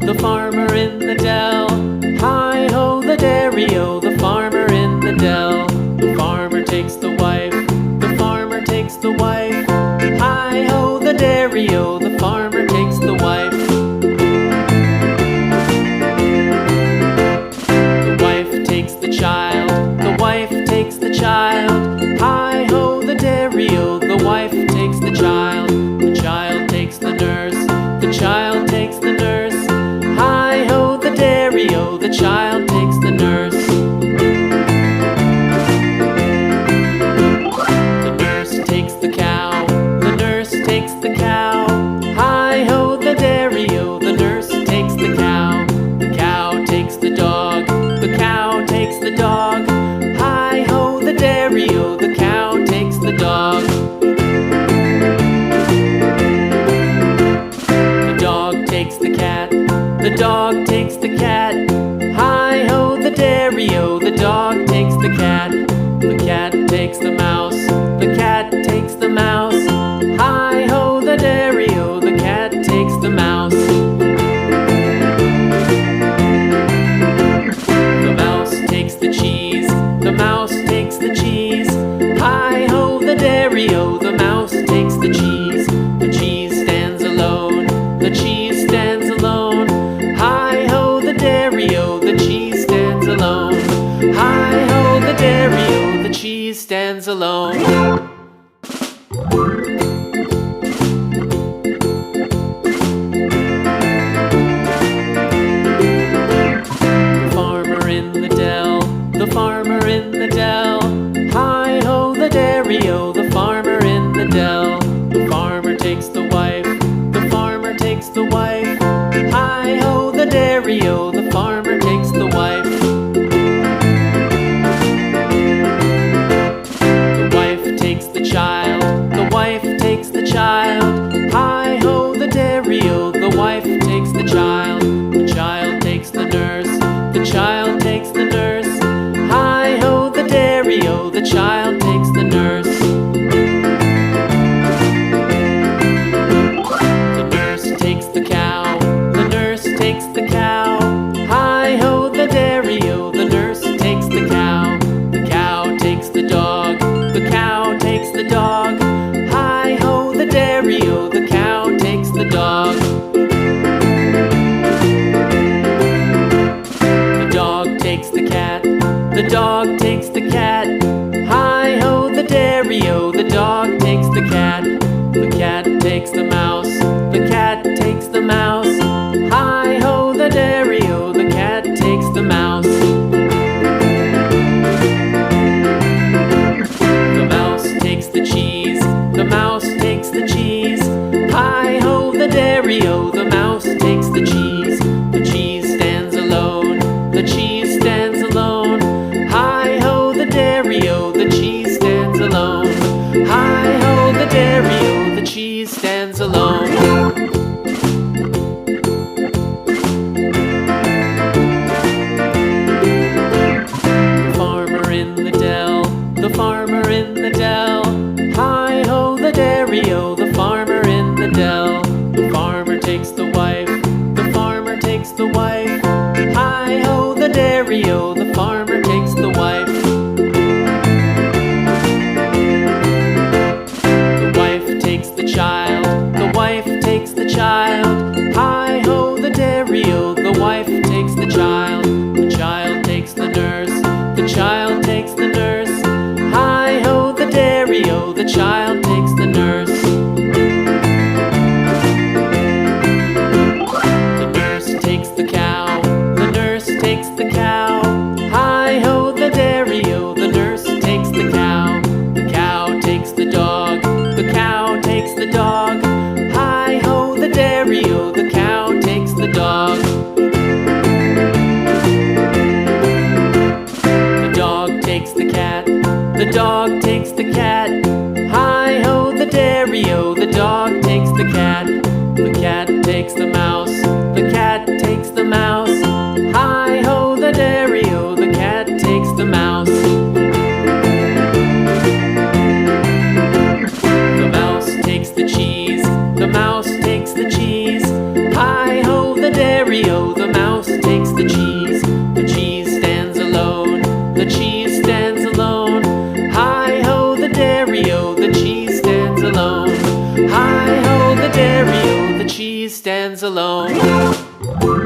The farmer in the dell. Hi-ho, the dairy-o, the farmer in the dell. The farmer takes the wife, the farmer takes the wife. Hi-ho, the dairy-o, the farmer takes the wife. The wife takes the child, the wife takes the child. Hi-ho, the dairy-o, the wife takes the child. The child takes the nurse, the child takes the nurse. Hi-ho, the dairy-o, the child takes the nurse. The nurse takes the cow, the nurse takes the cow. Hi-ho, the dairy-o, the nurse takes the cow. The cow takes the dog, the cow takes the dog. Hi-ho, the dairy-o, the cow takes the dog. The dog takes the cat, the dog takes the cat. Hi-ho, the dairy-o, the dog takes the cat. The cat takes the mouse, the cat takes the mouse. Hi-ho, the dairy-o, the cat takes the mouse. The mouse takes the cheese, the mouse takes the cheese. Hi-ho, the dairy-o, the mouse takes the cheese. The cheese stands alone, the cheese stands alone. Hi-ho, the dairy-o, the cheese stands alone. Hi-ho, the dairy-o, the cheese stands alone. The farmer in the dell, the farmer in the dell. Hi-ho, the dairy-o, the farmer in the dell. The farmer takes the wife, the farmer takes the wife. Hi-ho, the dairy-o, the farmer takes the wife. The wife takes the child, the wife takes the child. Hi-ho, the dairy-o, the wife takes the child. The child takes the nurse, the child takes the nurse. Hi-ho, the dairy-o, the child takes the nurse. The nurse takes the cow, the nurse takes the cow. Hi-ho, the dairy-o, the nurse takes the cow. The cow takes the dog, the cow takes the dog. Hi-ho, the dairy-o, the cow takes the dog. The dog takes the cat, the dog takes the cat. Hi-ho, the dairy-o, the dog takes the cat. The cat takes the mouse, the cat takes the mouse. Hi-ho, the dairy-o, the cat takes the mouse. The mouse takes the cheese, the mouse takes the cheese. Hi-ho, the dairy-o, the mouse takes the cheese. The cheese stands alone, the cheese stands alone. Hi-ho, the dairy-o, the cheese stands alone. Hi-ho, the dairy-o, the cheese stands alone. The farmer in the dell, the farmer in the dell. Hi-ho, the dairy-o, the farmer in the dell. The farmer takes the wife, the farmer takes the wife. Hi-ho, the dairy-o, the farmer takes the wife. The wife takes the child, the wife takes the child. Hi-ho, the dairy-o, the wife takes the child. The child takes the nurse, the child takes the nurse. Hi-ho, the dairy-o, the child takes the nurse. The nurse takes the cow, the nurse takes the cow. Hi-ho, the dairy-o, the nurse takes the cow. The cow takes the dog, the cow takes the dog. Hi-ho, the dairy-o, the cow takes the dog. The dog takes the cat, the dog takes the cat. Hi-ho, the dairy-o, the dog takes the cat. The cat takes the mouse, the cat takes the mouse. Hi-ho, the dairy-o, the cat takes the mouse. stands alone.